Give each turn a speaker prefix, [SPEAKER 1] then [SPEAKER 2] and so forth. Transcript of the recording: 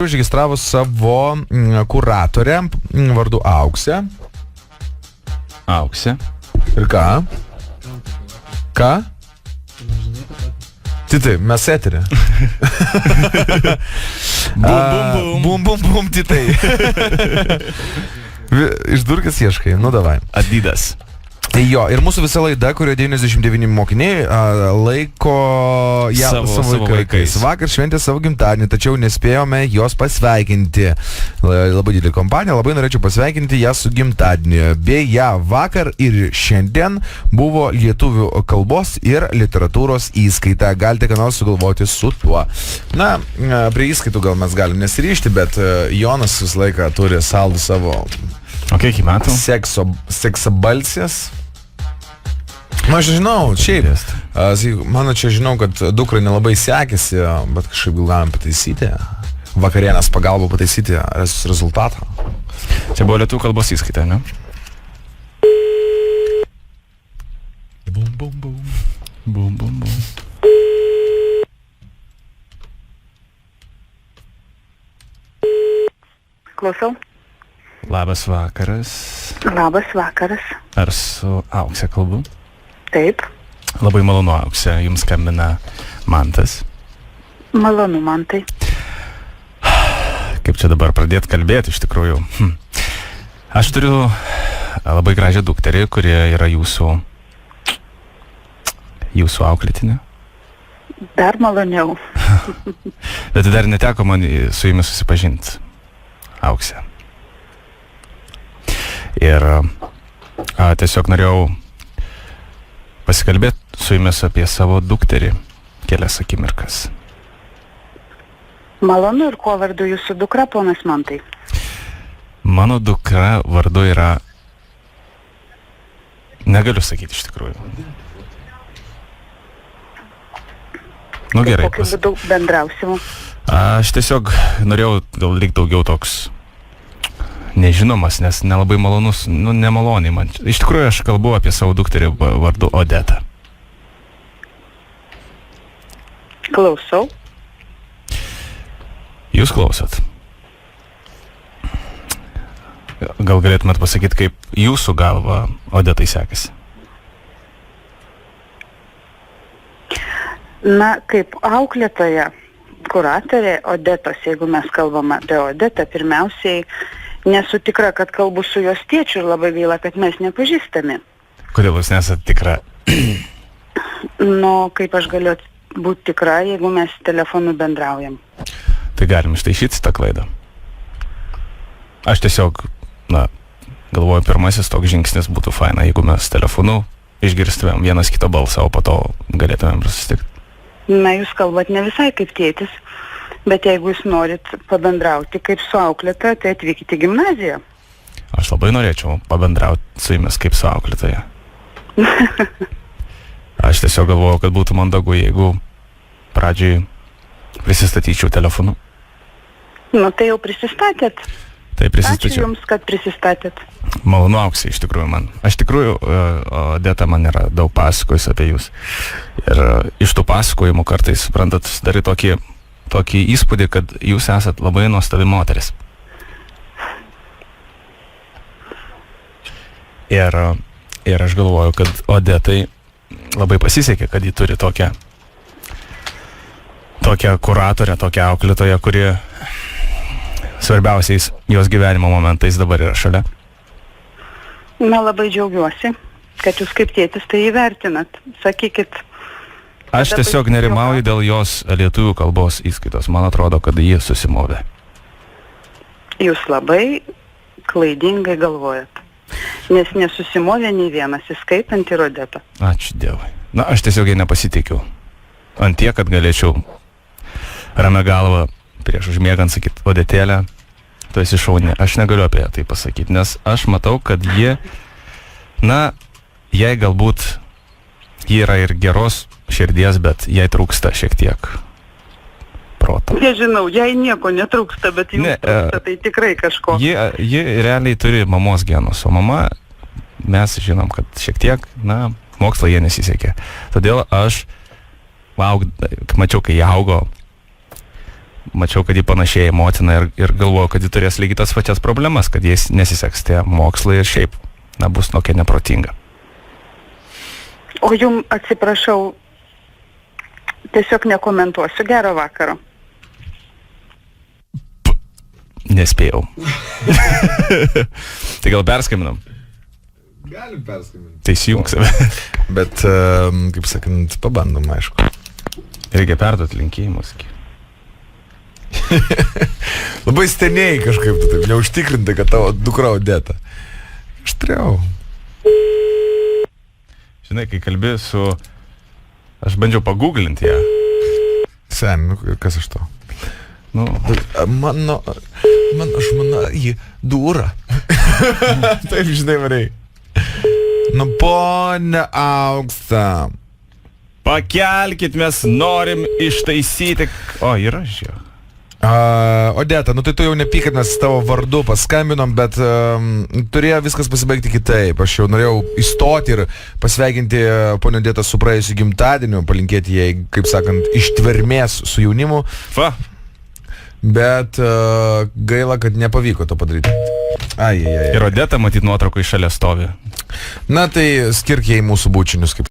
[SPEAKER 1] Užregistravo savo kuratorę vardu Auksė.
[SPEAKER 2] Auksė.
[SPEAKER 1] Ir ką? Ką? Titai, mes eterė. Bum, titai. Išdurkis ieškai, nu davai.
[SPEAKER 2] Adidas.
[SPEAKER 1] Jo, ir mūsų visa laida, kurio 99 mokiniai laiko savo vaikais. Vakar šventė savo gimtadienį, tačiau nespėjome jos pasveikinti. Labai didelė kompanija, labai norėčiau pasveikinti ją su gimtadienį. Beje, vakar ir šiandien buvo lietuvių kalbos ir literatūros įskaita. Galite ką nors sugalvoti su tuo. Na, prie įskaitų gal mes galim nesiryšti, bet Jonas visą laiką turi saldų savo
[SPEAKER 2] kiek metų?
[SPEAKER 1] Seksabalsės. Aš žinau, šiaip, mano čia žinau, kad dukrai nelabai sekėsi, bet kažkaip gal galim pataisyti, vakarienės pagalbą pataisyti rezultatą.
[SPEAKER 2] Čia buvo lietuvių kalbos įskaita, ne? Bum.
[SPEAKER 3] Klausau.
[SPEAKER 2] Labas vakaras.
[SPEAKER 3] Labas vakaras.
[SPEAKER 2] Ar su Auksė kalbu?
[SPEAKER 3] Taip.
[SPEAKER 2] Labai malonu, Auksė. Jums skambina Mantas.
[SPEAKER 3] Malonu, Mantai.
[SPEAKER 2] Kaip čia dabar pradėti kalbėti, iš tikrųjų. Aš turiu labai gražią dukterį, kurie yra jūsų auklėtinė.
[SPEAKER 3] Dar maloniau.
[SPEAKER 2] Bet dar neteko man su jumis susipažinti, Auksė. Ir tiesiog norėjau pasikalbėti su jumis apie savo dukterį kelias akimirkas.
[SPEAKER 3] Malonu, ir kuo vardu jūsų dukra, ponas Mantai?
[SPEAKER 2] Mano dukra vardu yra... Negaliu sakyti iš tikrųjų. Nu gerai.
[SPEAKER 3] Kokiu būdu bendrausim?
[SPEAKER 2] Aš tiesiog norėjau gal lyg daugiau toks nežinomas, nes nelabai malonus, nemaloniai man. Iš tikrųjų, aš kalbu apie savo dukterį vardu Odeta.
[SPEAKER 3] Klausau.
[SPEAKER 2] Jūs klausot. Gal galėtumėt pasakyti, kaip jūsų galva Odetai sekasi?
[SPEAKER 3] Na, kaip auklėtoja, kuratorė Odetos, jeigu mes kalbame apie Odetą, pirmiausiai nesu tikra, kad kalbu su jos tėčiu ir labai gaila, kad mes nepažįstami.
[SPEAKER 2] Kodėl jūs nesat tikra?
[SPEAKER 3] Nu, kaip aš galiu būti tikra, jeigu mes telefonu bendraujam?
[SPEAKER 2] Tai galim ištaisyti tą klaidą. Aš tiesiog, galvoju, pirmasis toks žingsnis būtų faina, jeigu mes telefonu išgirstumėm vienas kito balsą, o po to galėtumėm susitikti.
[SPEAKER 3] Na, jūs kalbat ne visai kaip tėtis. Bet jeigu jūs norit pabendrauti kaip su auklėtoja, tai atvykite į gimnaziją.
[SPEAKER 2] Aš labai norėčiau pabendrauti su jumis kaip su auklėtoja. Aš tiesiog galvoju, kad būtų mandagu, jeigu pradžiai prisistatyčiau telefonu.
[SPEAKER 3] Nu, tai jau prisistatėt.
[SPEAKER 2] Tai prisistačiau.
[SPEAKER 3] Ačiū jums, kad prisistatėt.
[SPEAKER 2] Malonu, Auksė, iš tikrųjų man. Aš tikrųjų, Odeta man yra daug pasakojus apie jūs. Ir iš tų pasakojimų kartais, suprantat, susidarė tokį įspūdį, kad jūs esat labai nuostabi moteris. Ir aš galvoju, kad Odetai labai pasisekė, kad ji turi tokią kuratorę, tokią auklėtoją, kuri svarbiausiais jos gyvenimo momentais dabar yra šalia.
[SPEAKER 3] Na, labai džiaugiuosi, kad jūs kaip tėtis tai įvertinat. Sakykit.
[SPEAKER 2] Aš tiesiog nerimauju dėl jos lietuvių kalbos įskaitos. Man atrodo, kad ji susimovė.
[SPEAKER 3] Jūs labai klaidingai galvojat. Nes nesusimovė nei vienas, įskaitant ir Odetą.
[SPEAKER 2] Ačiū Dievui. Na, aš tiesiog jai nepasitikiu. Ant tiek, kad galėčiau ramia galva prieš užmiegant sakyti, Odetėlė, tu esi šauni. Aš negaliu apie tai pasakyti, nes aš matau, kad ji, jai galbūt ji yra ir geros širdies, bet jai trūksta šiek tiek proto.
[SPEAKER 3] Nežinau, jai nieko netrūksta, bet jums trūksta, tai tikrai kažko.
[SPEAKER 2] Ji realiai turi mamos genus, o mama, mes žinom, kad šiek tiek, mokslai jie nesisekė. Todėl aš mačiau, kai jie augo, mačiau, kad jį panašiai motina ir galvoju, kad jį turės lygiai tas pačias problemas, kad jis nesiseks tie mokslai ir šiaip, bus tokia neprotinga.
[SPEAKER 3] O jum atsiprašau, tiesiog nekomentuosiu. Gero vakaro.
[SPEAKER 2] Nespėjau. Tai gal perskambinam?
[SPEAKER 1] Galim perskambinti.
[SPEAKER 2] Tai įsijungs save.
[SPEAKER 1] Bet, kaip sakant, pabandom, aišku.
[SPEAKER 2] Reikia perduoti linkėjimus.
[SPEAKER 1] Labai steniai kažkaip tu taip, neužtikrintai, kad tavo dukra Odeta. Aštriau.
[SPEAKER 2] Žinai, kai kalbi su... Aš bandžiau paguglinti ją.
[SPEAKER 1] Sen, kas iš to?
[SPEAKER 2] Nu,
[SPEAKER 1] mano žmona, ji dūra. Taip, žinai, varai. Nu, ponia Auksta.
[SPEAKER 2] Pakelkit, mes norim ištaisyti. O, yra žiūrėjau.
[SPEAKER 1] Odeta, nu tai tu jau nepyk, kad mes tavo vardu paskambinom, bet turėjo viskas pasibaigti kitaip. Aš jau norėjau įstoti ir pasveikinti ponę Odetą su praėjusiu gimtadieniu, palinkėti jai, kaip sakant, ištvermės su jaunimu.
[SPEAKER 2] Va.
[SPEAKER 1] Bet gaila, kad nepavyko to padaryti.
[SPEAKER 2] Ir Odeta, matyt, nuotraukai šalia stovi.
[SPEAKER 1] Na tai skirk jai mūsų bučinius, kaip